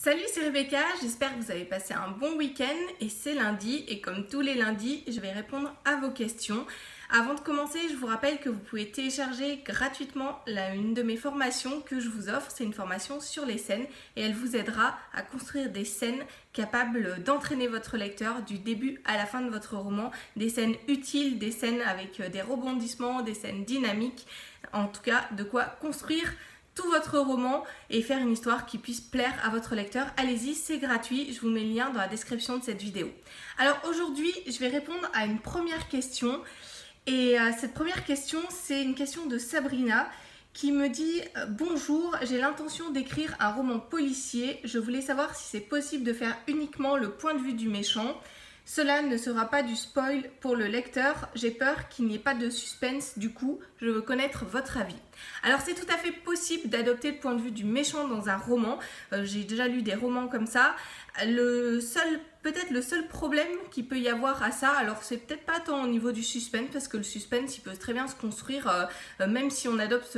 Salut, c'est Rebecca, j'espère que vous avez passé un bon week-end et c'est lundi et comme tous les lundis, je vais répondre à vos questions. Avant de commencer, je vous rappelle que vous pouvez télécharger gratuitement une de mes formations que je vous offre. C'est une formation sur les scènes et elle vous aidera à construire des scènes capables d'entraîner votre lecteur du début à la fin de votre roman. Des scènes utiles, des scènes avec des rebondissements, des scènes dynamiques. En tout cas, de quoi construire tout votre roman et faire une histoire qui puisse plaire à votre lecteur. Allez-y, c'est gratuit, je vous mets le lien dans la description de cette vidéo. Alors aujourd'hui, je vais répondre à une première question et cette première question, c'est une question de Sabrina qui me dit « Bonjour, j'ai l'intention d'écrire un roman policier, je voulais savoir si c'est possible de faire uniquement le point de vue du méchant. Cela ne sera pas du spoil pour le lecteur, j'ai peur qu'il n'y ait pas de suspense, du coup, je veux connaître votre avis. » Alors c'est tout à fait possible d'adopter le point de vue du méchant dans un roman, j'ai déjà lu des romans comme ça. Peut-être le seul problème qu'il peut y avoir à ça, alors c'est peut-être pas tant au niveau du suspense, parce que le suspense il peut très bien se construire, même si on adopte,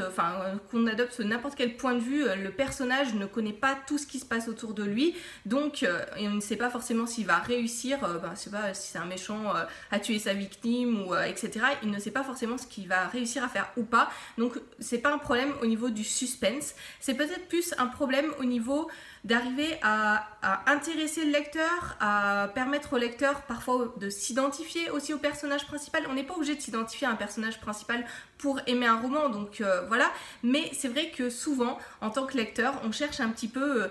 qu'on adopte n'importe quel point de vue, le personnage ne connaît pas tout ce qui se passe autour de lui, donc on ne sait pas forcément s'il va réussir, je sais pas si c'est un méchant à tuer sa victime ou etc. Il ne sait pas forcément ce qu'il va réussir à faire ou pas, donc c'est pas un problème au niveau du suspense, c'est peut-être plus un problème au niveau d'arriver à intéresser le lecteur, à permettre au lecteur parfois de s'identifier aussi au personnage principal. On n'est pas obligé de s'identifier à un personnage principal pour aimer un roman, donc voilà, mais c'est vrai que souvent en tant que lecteur on cherche un petit peu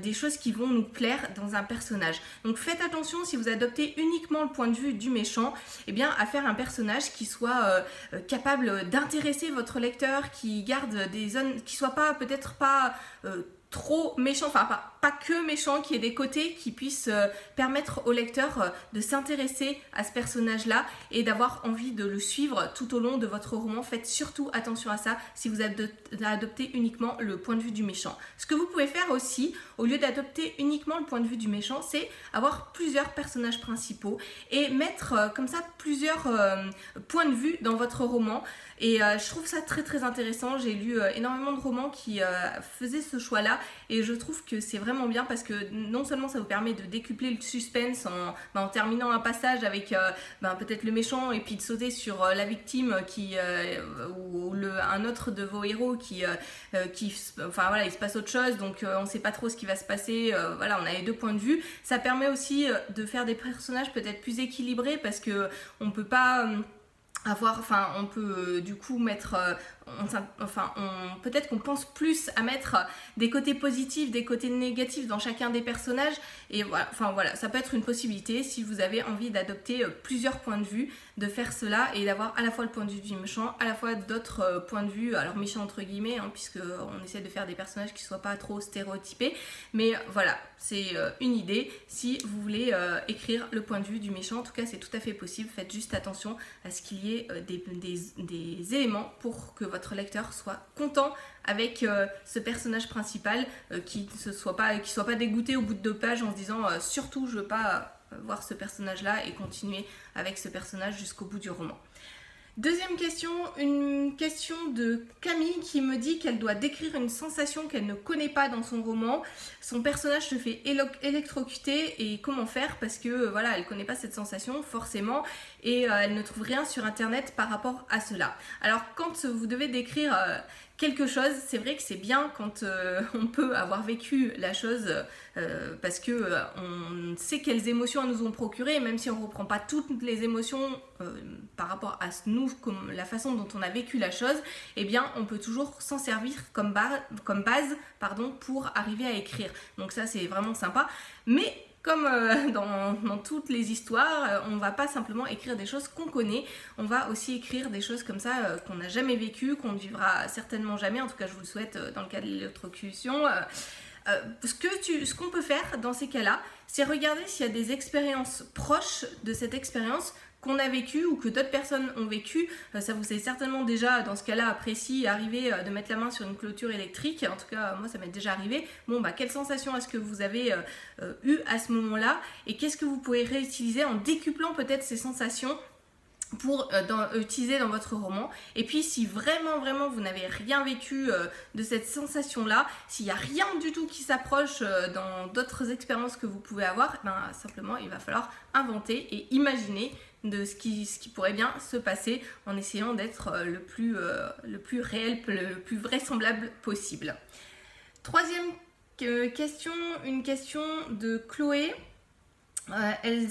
des choses qui vont nous plaire dans un personnage, donc faites attention si vous adoptez uniquement le point de vue du méchant, eh bien à faire un personnage qui soit capable d'intéresser votre lecteur, qui garde des zones, qui soit pas peut-être pas trop méchant, enfin pas que méchant, qui ait des côtés qui puissent permettre au lecteur de s'intéresser à ce personnage-là et d'avoir envie de le suivre tout au long de votre roman. Faites surtout attention à ça si vous adoptez uniquement le point de vue du méchant. Ce que vous pouvez faire aussi, au lieu d'adopter uniquement le point de vue du méchant, c'est avoir plusieurs personnages principaux et mettre comme ça plusieurs points de vue dans votre roman. Et je trouve ça très très intéressant. J'ai lu énormément de romans qui faisaient ce choix-là et je trouve que c'est vraiment bien parce que non seulement ça vous permet de décupler le suspense en terminant un passage avec peut-être le méchant et puis de sauter sur la victime ou un autre de vos héros enfin voilà, il se passe autre chose, donc on ne sait pas trop ce qui va se passer, voilà, on a les deux points de vue. Ça permet aussi de faire des personnages peut-être plus équilibrés parce que on peut pas on peut du coup mettre, peut-être qu'on pense plus à mettre des côtés positifs, des côtés négatifs dans chacun des personnages et voilà, ça peut être une possibilité si vous avez envie d'adopter plusieurs points de vue, de faire cela et d'avoir à la fois le point de vue du méchant, à la fois d'autres points de vue, alors méchant entre guillemets, puisque on essaie de faire des personnages qui soient pas trop stéréotypés, mais voilà, c'est une idée si vous voulez écrire le point de vue du méchant. En tout cas c'est tout à fait possible, faites juste attention à ce qu'il y ait des éléments pour que votre lecteur soit content avec ce personnage principal, qui soit pas dégoûté au bout de 2 pages en se disant surtout je veux pas voir ce personnage là et continuer avec ce personnage jusqu'au bout du roman. Deuxième question, une question de Camille qui me dit qu'elle doit décrire une sensation qu'elle ne connaît pas dans son roman. Son personnage se fait électrocuter et comment faire parce que voilà, elle ne connaît pas cette sensation forcément et elle ne trouve rien sur internet par rapport à cela. Alors quand vous devez décrire quelque chose, c'est vrai que c'est bien quand on peut avoir vécu la chose parce que on sait quelles émotions elles nous ont procuré, et même si on ne reprend pas toutes les émotions par rapport à nous, comme la façon dont on a vécu la chose, eh bien on peut toujours s'en servir comme base pour arriver à écrire. Donc ça c'est vraiment sympa, mais comme dans toutes les histoires, on ne va pas simplement écrire des choses qu'on connaît, on va aussi écrire des choses comme ça qu'on n'a jamais vécues, qu'on ne vivra certainement jamais, en tout cas je vous le souhaite dans le cas de l'électrocution. Ce qu'on peut faire dans ces cas-là, c'est regarder s'il y a des expériences proches de cette expérience qu'on a vécu ou que d'autres personnes ont vécu. Ça vous est certainement déjà dans ce cas-là précis arrivé de mettre la main sur une clôture électrique. En tout cas moi ça m'est déjà arrivé. Bon quelle sensation est-ce que vous avez eu à ce moment-là et qu'est-ce que vous pouvez réutiliser en décuplant peut-être ces sensations pour utiliser dans votre roman. Et puis si vraiment vous n'avez rien vécu de cette sensation là, s'il n'y a rien du tout qui s'approche dans d'autres expériences que vous pouvez avoir, ben, simplement il va falloir inventer et imaginer de ce qui pourrait bien se passer en essayant d'être le plus réel, le plus vraisemblable possible. Troisième question, une question de Chloé. Elle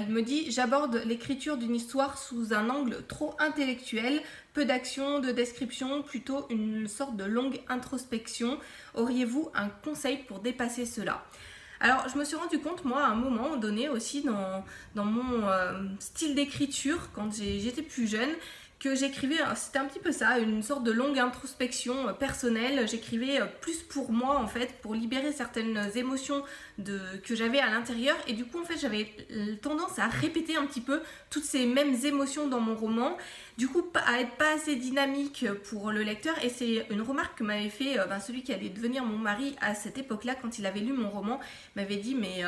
me dit j'aborde l'écriture d'une histoire sous un angle trop intellectuel, peu d'action, de description, plutôt une sorte de longue introspection. Auriez-vous un conseil pour dépasser cela? Alors je me suis rendu compte moi à un moment donné aussi dans mon style d'écriture quand j'étais plus jeune, que j'écrivais, c'était un petit peu ça, une sorte de longue introspection personnelle. J'écrivais plus pour moi en fait, pour libérer certaines émotions que j'avais à l'intérieur, et du coup en fait j'avais tendance à répéter un petit peu toutes ces mêmes émotions dans mon roman, du coup à être pas assez dynamique pour le lecteur. Et c'est une remarque que m'avait fait celui qui allait devenir mon mari à cette époque-là, quand il avait lu mon roman, m'avait dit mais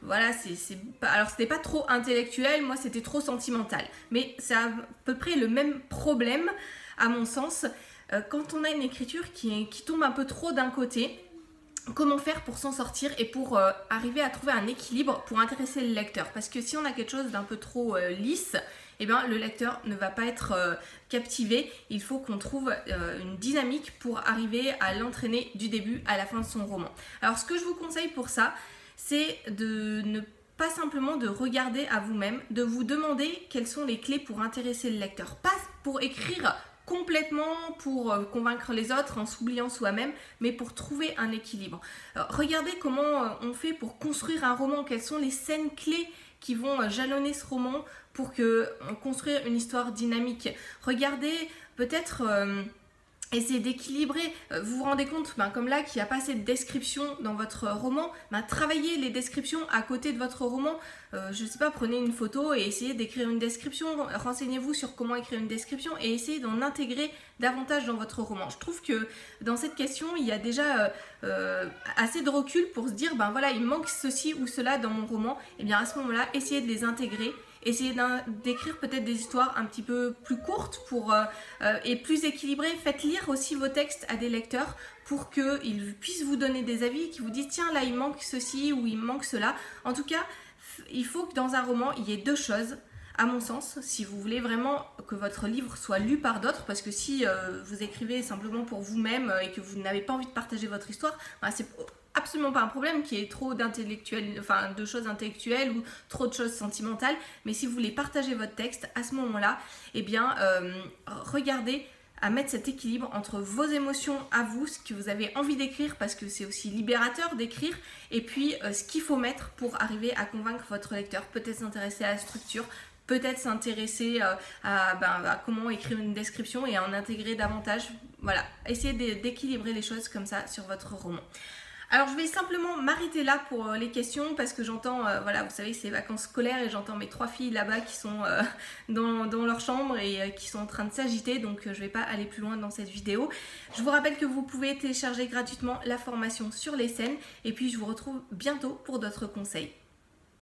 voilà, alors c'était pas trop intellectuel, moi c'était trop sentimental. Mais c'est à peu près le même problème à mon sens quand on a une écriture qui tombe un peu trop d'un côté. Comment faire pour s'en sortir et pour arriver à trouver un équilibre pour intéresser le lecteur? Parce que si on a quelque chose d'un peu trop lisse, eh bien, le lecteur ne va pas être captivé. Il faut qu'on trouve une dynamique pour arriver à l'entraîner du début à la fin de son roman. Alors ce que je vous conseille pour ça, c'est de ne pas simplement de regarder à vous-même, de vous demander quelles sont les clés pour intéresser le lecteur. Pas pour écrire complètement pour convaincre les autres en s'oubliant soi-même, mais pour trouver un équilibre. Alors, regardez comment on fait pour construire un roman, quelles sont les scènes clés qui vont jalonner ce roman pour construire une histoire dynamique. Regardez peut-être... essayez d'équilibrer, vous vous rendez compte, comme là, qu'il n'y a pas assez de descriptions dans votre roman, travaillez les descriptions à côté de votre roman. Je ne sais pas, prenez une photo et essayez d'écrire une description, renseignez-vous sur comment écrire une description et essayez d'en intégrer davantage dans votre roman. Je trouve que dans cette question, il y a déjà assez de recul pour se dire, voilà, il manque ceci ou cela dans mon roman. Et bien à ce moment-là, essayez de les intégrer. Essayez d'écrire peut-être des histoires un petit peu plus courtes et plus équilibrées. Faites lire aussi vos textes à des lecteurs pour qu'ils puissent vous donner des avis, qui vous disent tiens là il manque ceci ou il manque cela. En tout cas, il faut que dans un roman il y ait deux choses. À mon sens, si vous voulez vraiment que votre livre soit lu par d'autres, parce que si vous écrivez simplement pour vous-même et que vous n'avez pas envie de partager votre histoire, c'est absolument pas un problème qu'il y ait trop de choses intellectuelles ou trop de choses sentimentales. Mais si vous voulez partager votre texte, à ce moment-là, eh bien, regardez à mettre cet équilibre entre vos émotions à vous, ce que vous avez envie d'écrire, parce que c'est aussi libérateur d'écrire, et puis ce qu'il faut mettre pour arriver à convaincre votre lecteur, peut-être s'intéresser à la structure, peut-être s'intéresser à comment écrire une description et à en intégrer davantage. Voilà, essayez d'équilibrer les choses comme ça sur votre roman. Alors je vais simplement m'arrêter là pour les questions, parce que j'entends, voilà, vous savez, c'est vacances scolaires et j'entends mes 3 filles là-bas qui sont dans leur chambre et qui sont en train de s'agiter, donc je ne vais pas aller plus loin dans cette vidéo. Je vous rappelle que vous pouvez télécharger gratuitement la formation sur les scènes, et puis je vous retrouve bientôt pour d'autres conseils.